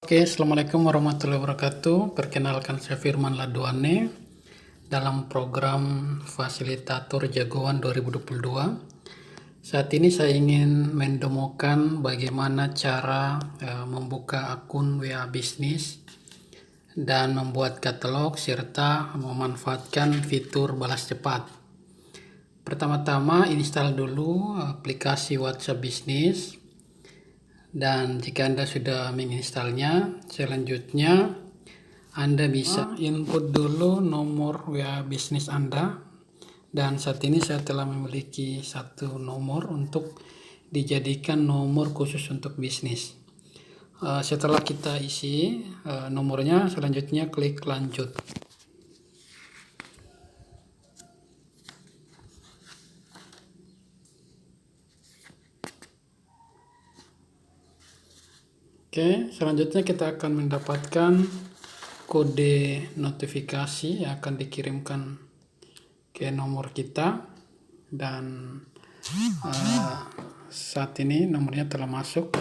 Oke, Assalamualaikum warahmatullahi wabarakatuh. Perkenalkan saya Firman Laduane dalam program Fasilitator Jagoan 2022. Saat ini saya ingin mendemokan bagaimana cara membuka akun WA bisnis dan membuat katalog serta memanfaatkan fitur balas cepat. Pertama-tama install dulu aplikasi WhatsApp Bisnis. Dan jika Anda sudah menginstalnya, selanjutnya Anda bisa input dulu nomor WA bisnis Anda. Dan saat ini saya telah memiliki satu nomor untuk dijadikan nomor khusus untuk bisnis. Setelah kita isi nomornya, selanjutnya klik lanjut. Oke, selanjutnya kita akan mendapatkan kode notifikasi yang akan dikirimkan ke nomor kita. Dan saat ini nomornya telah masuk.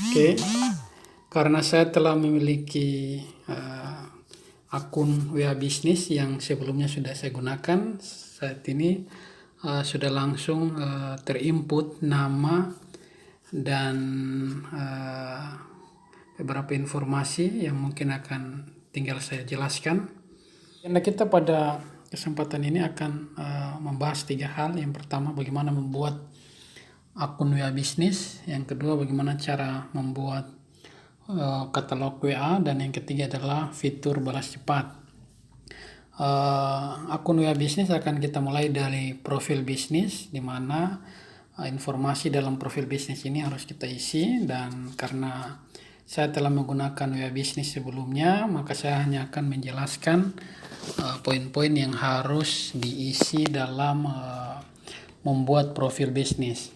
Oke, karena saya telah memiliki akun WA bisnis yang sebelumnya sudah saya gunakan, saat ini sudah langsung terinput nama dan beberapa informasi yang mungkin akan tinggal saya jelaskan. Karena kita pada kesempatan ini akan membahas 3 hal. Yang pertama, bagaimana membuat akun WA bisnis. Yang kedua, bagaimana cara membuat katalog WA. Dan yang ketiga adalah fitur balas cepat. Akun WA bisnis akan kita mulai dari profil bisnis, di mana informasi dalam profil bisnis ini harus kita isi. Dan karena saya telah menggunakan WA bisnis sebelumnya, maka saya hanya akan menjelaskan poin-poin yang harus diisi dalam membuat profil bisnis.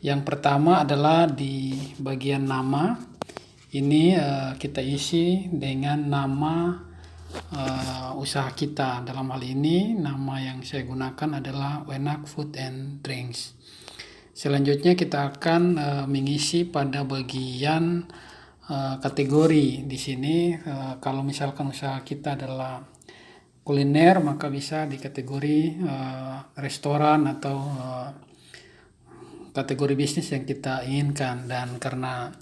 Yang pertama adalah di bagian nama. Ini kita isi dengan nama usaha kita. Dalam hal ini nama yang saya gunakan adalah Wenak Food and Drinks. Selanjutnya kita akan mengisi pada bagian kategori. Di sini kalau misalkan usaha kita adalah kuliner, maka bisa di kategori restoran atau kategori bisnis yang kita inginkan. Dan karena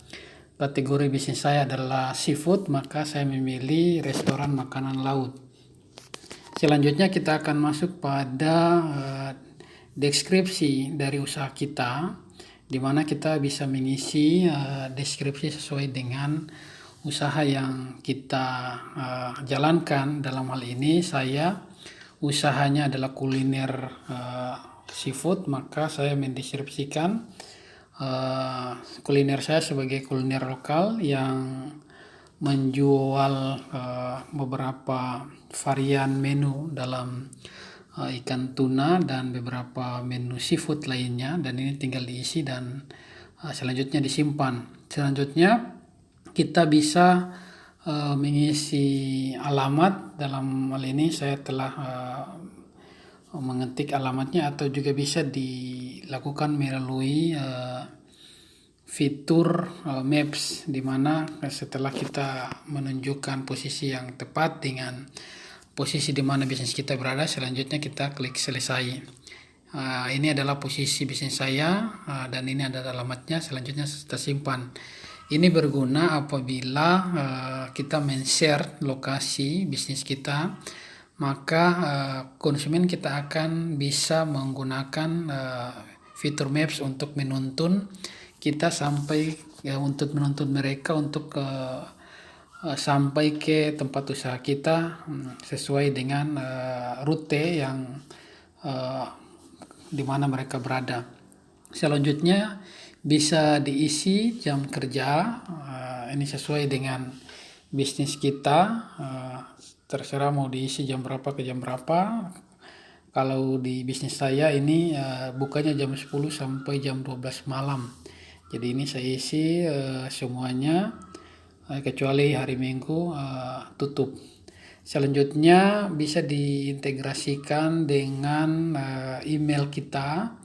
kategori bisnis saya adalah seafood, maka saya memilih restoran makanan laut. Selanjutnya kita akan masuk pada deskripsi dari usaha kita, di mana kita bisa mengisi deskripsi sesuai dengan usaha yang kita jalankan. Dalam hal ini saya usahanya adalah kuliner seafood, maka saya mendeskripsikan kuliner saya sebagai kuliner lokal yang menjual beberapa varian menu dalam ikan tuna dan beberapa menu seafood lainnya, dan ini tinggal diisi dan selanjutnya disimpan. Selanjutnya kita bisa mengisi alamat. Dalam hal ini saya telah mengetik alamatnya, atau juga bisa dilakukan melalui fitur Maps, di mana setelah kita menunjukkan posisi yang tepat dengan posisi di mana bisnis kita berada, selanjutnya kita klik selesai. Ini adalah posisi bisnis saya dan ini adalah alamatnya. Selanjutnya kita simpan. Ini berguna apabila kita men-share lokasi bisnis kita, maka konsumen kita akan bisa menggunakan fitur Maps untuk menuntun kita sampai untuk menuntun mereka untuk sampai ke tempat usaha kita sesuai dengan rute yang di mana mereka berada. Selanjutnya bisa diisi jam kerja. Ini sesuai dengan bisnis kita. Terserah mau diisi jam berapa ke jam berapa. Kalau di bisnis saya ini bukanya jam 10 sampai jam 12 malam. Jadi ini saya isi semuanya kecuali hari Minggu tutup. Selanjutnya bisa diintegrasikan dengan email kita,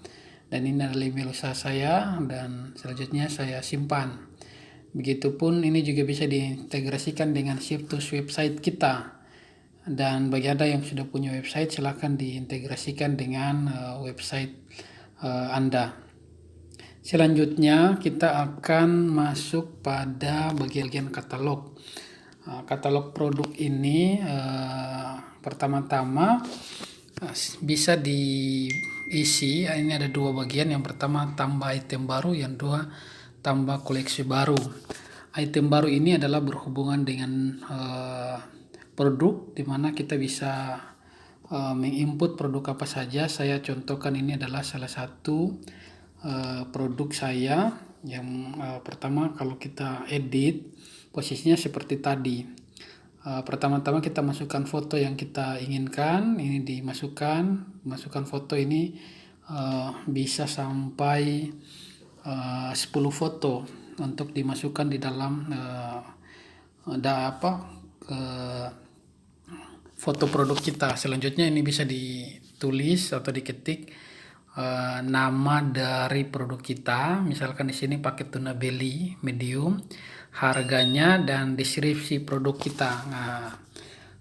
dan ini adalah email usaha saya, dan selanjutnya saya simpan. Begitupun ini juga bisa diintegrasikan dengan Shiptos website kita. Dan bagi Anda yang sudah punya website, silahkan diintegrasikan dengan website Anda. Selanjutnya kita akan masuk pada bagian katalog. Katalog produk ini pertama-tama bisa diisi. Ini ada dua bagian. Yang pertama tambah item baru, yang kedua tambah koleksi baru. Item baru ini adalah berhubungan dengan produk, di mana kita bisa menginput produk apa saja. Saya contohkan, ini adalah salah satu produk saya yang pertama. Kalau kita edit, posisinya seperti tadi. Pertama-tama kita masukkan foto yang kita inginkan, ini masukkan foto ini bisa sampai 10 foto untuk dimasukkan di dalam foto produk kita. Selanjutnya ini bisa ditulis atau diketik nama dari produk kita. Misalkan di sini pakai tuna belly medium, harganya dan deskripsi produk kita. Nah,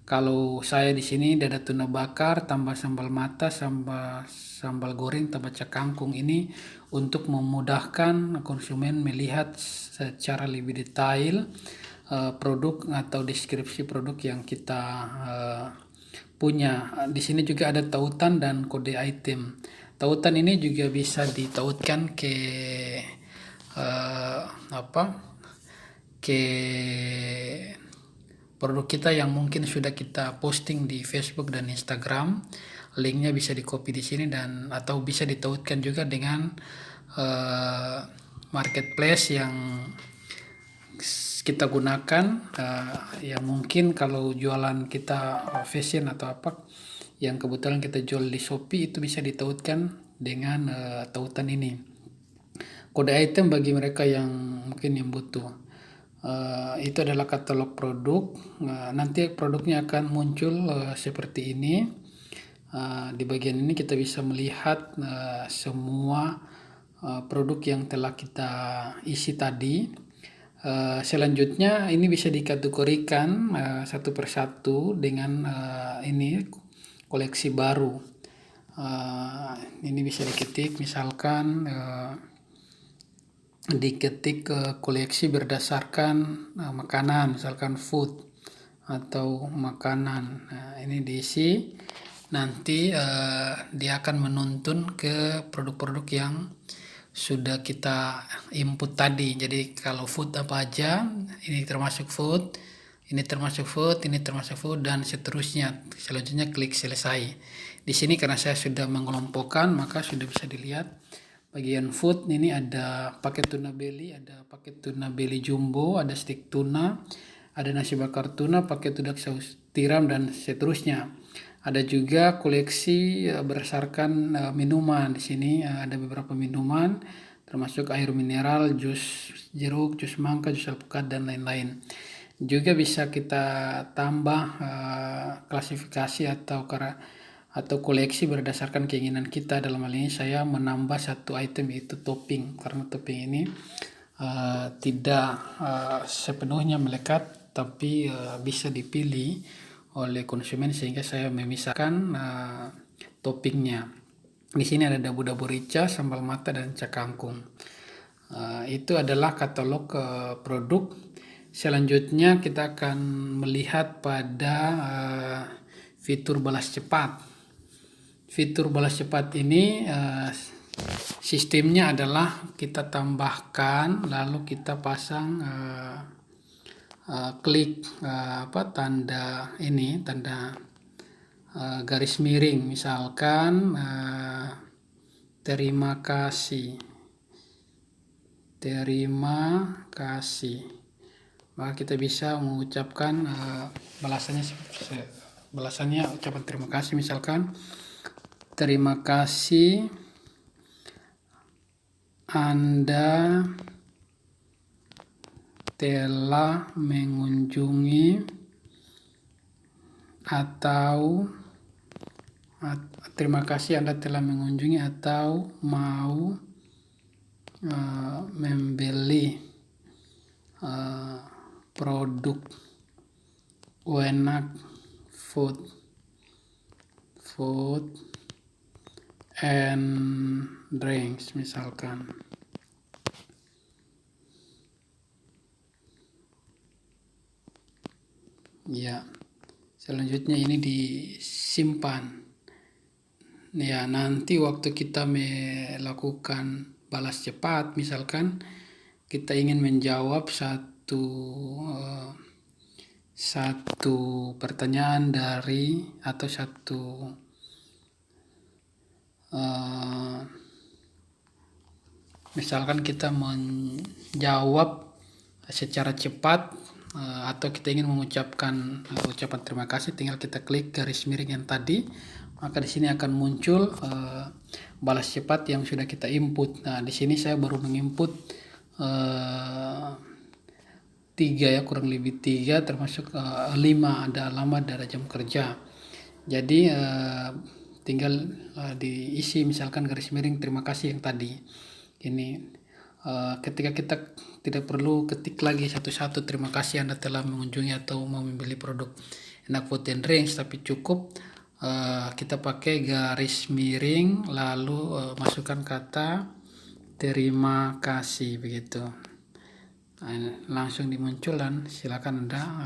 kalau saya di sini dada tuna bakar tambah sambal mata, sambal goreng tambah cakangkung, ini untuk memudahkan konsumen melihat secara lebih detail produk atau deskripsi produk yang kita punya. Di sini juga ada tautan dan kode item. Tautan ini juga bisa ditautkan ke produk kita yang mungkin sudah kita posting di Facebook dan Instagram. Linknya bisa di copy di sini, dan atau bisa ditautkan juga dengan marketplace yang kita gunakan. Ya mungkin kalau jualan kita fashion atau apa yang kebetulan kita jual di Shopee, itu bisa ditautkan dengan tautan ini. Kode item bagi mereka yang mungkin yang butuh. Itu adalah katalog produk. Nanti produknya akan muncul seperti ini. Di bagian ini kita bisa melihat semua produk yang telah kita isi tadi. Selanjutnya ini bisa dikategorikan satu persatu dengan ini koleksi baru. Ini bisa diketik, misalkan diketik koleksi berdasarkan makanan, misalkan food atau makanan. Nah, ini diisi, nanti dia akan menuntun ke produk-produk yang sudah kita input tadi. Jadi kalau food apa aja, ini termasuk food, ini termasuk food, ini termasuk food, dan seterusnya. Selanjutnya klik selesai. Di sini karena saya sudah mengelompokkan, maka sudah bisa dilihat bagian food ini ada paket tuna belly, ada paket tuna belly jumbo, ada stick tuna, ada nasi bakar tuna, paket udang saus tiram, dan seterusnya. Ada juga koleksi berdasarkan minuman. Di sini ada beberapa minuman, termasuk air mineral, jus jeruk, jus mangga, jus alpukat, dan lain-lain. Juga bisa kita tambah klasifikasi atau koleksi berdasarkan keinginan kita. Dalam hal ini saya menambah satu item, yaitu topping, karena topping ini tidak sepenuhnya melekat, tapi bisa dipilih oleh konsumen, sehingga saya memisahkan toppingnya. Di sini ada dabu-dabu rica, sambal mata, dan cakangkung. Itu adalah katalog produk. Selanjutnya kita akan melihat pada fitur balas cepat. Fitur balas cepat ini sistemnya adalah kita tambahkan, lalu kita pasang klik tanda ini, tanda garis miring, misalkan terima kasih, maka kita bisa mengucapkan balasannya ucapan terima kasih, misalkan terima kasih Anda telah mengunjungi atau terima kasih Anda telah mengunjungi atau mau membeli produk Wenak food and drinks misalkan. Ya, selanjutnya ini disimpan. Ya, nanti waktu kita melakukan balas cepat, misalkan kita ingin menjawab satu pertanyaan dari atau satu misalkan kita menjawab secara cepat atau kita ingin mengucapkan ucapan terima kasih, tinggal kita klik garis miring yang tadi, maka di sini akan muncul balas cepat yang sudah kita input. Nah, di sini saya baru menginput 3 ya, kurang lebih 3 termasuk 5 ada alamat dan jam kerja. Jadi tinggal diisi misalkan garis miring terima kasih yang tadi. Ini ketika kita tidak perlu ketik lagi satu-satu terima kasih Anda telah mengunjungi atau mau membeli produk Enak Food and Drinks, tapi cukup kita pakai garis miring lalu masukkan kata terima kasih begitu. Nah, langsung dimunculkan, silakan Anda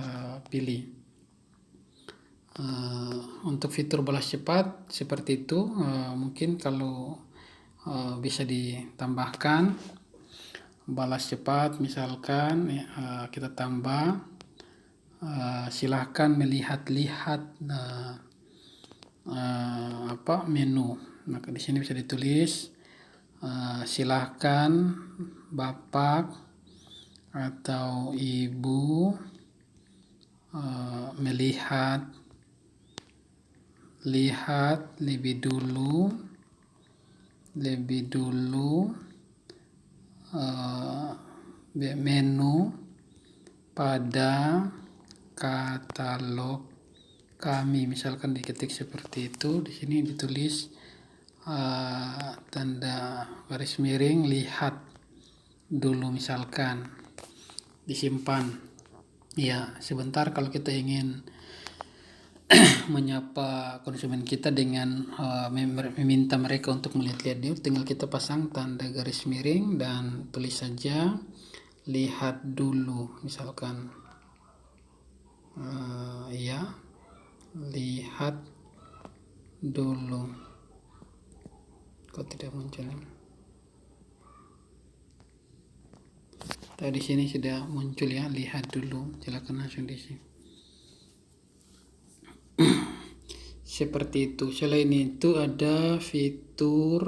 pilih. Untuk fitur balas cepat seperti itu, mungkin kalau bisa ditambahkan balas cepat misalkan kita tambah silahkan melihat-lihat menu. Maka di sini bisa ditulis silahkan Bapak atau Ibu melihat lebih dulu menu pada katalog kami, misalkan diketik seperti itu. Di sini ditulis tanda garis miring lihat dulu, misalkan disimpan. Ya, sebentar kalau kita ingin menyapa konsumen kita dengan meminta mereka untuk melihat-lihat dulu, tinggal kita pasang tanda garis miring dan tulis saja lihat dulu, misalkan lihat dulu. Kok tidak muncul? Tadi sini sudah muncul ya, lihat dulu, silakan langsung diisi. Seperti itu. Selain itu ada fitur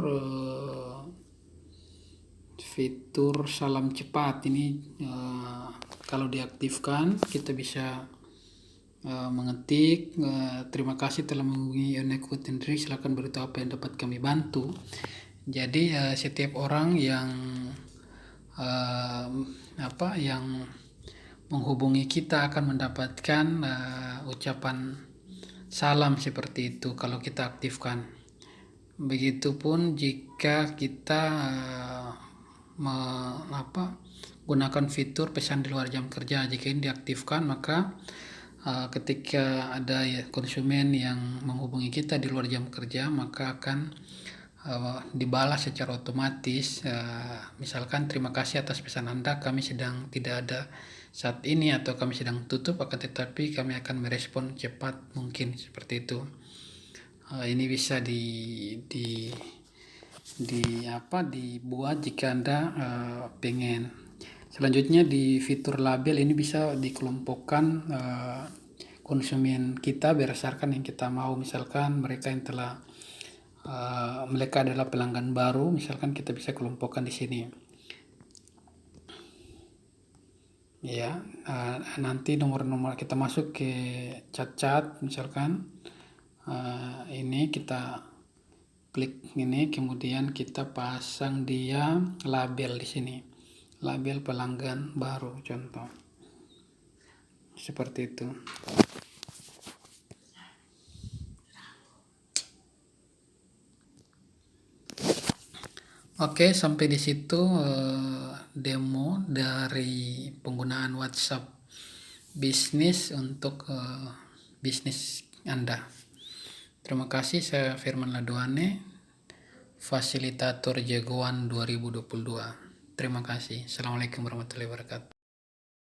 salam cepat. Ini kalau diaktifkan kita bisa mengetik terima kasih telah menghubungi Enak Food and Drinks, silakan beritahu apa yang dapat kami bantu. Jadi setiap orang yang yang menghubungi kita akan mendapatkan ucapan salam seperti itu kalau kita aktifkan. Begitupun jika kita gunakan fitur pesan di luar jam kerja, jika ini diaktifkan maka ketika ada konsumen yang menghubungi kita di luar jam kerja maka akan dibalas secara otomatis, misalkan terima kasih atas pesan Anda, kami sedang tidak ada saat ini atau kami sedang tutup, akan tetapi kami akan merespon cepat mungkin, seperti itu. Ini bisa dibuat jika Anda pengen. Selanjutnya di fitur label ini bisa dikelompokkan konsumen kita berdasarkan yang kita mau, misalkan mereka yang telah mereka adalah pelanggan baru, misalkan kita bisa kelompokkan di sini. Ya, nanti nomor-nomor kita masuk ke cat-cat, misalkan ini kita klik ini, kemudian kita pasang dia label di sini, label pelanggan baru, contoh seperti itu. Oke, sampai di situ demo dari penggunaan WhatsApp bisnis untuk bisnis Anda. Terima kasih, saya Firman Laduane, fasilitator jagoan 2022. Terima kasih. Assalamualaikum warahmatullahi wabarakatuh.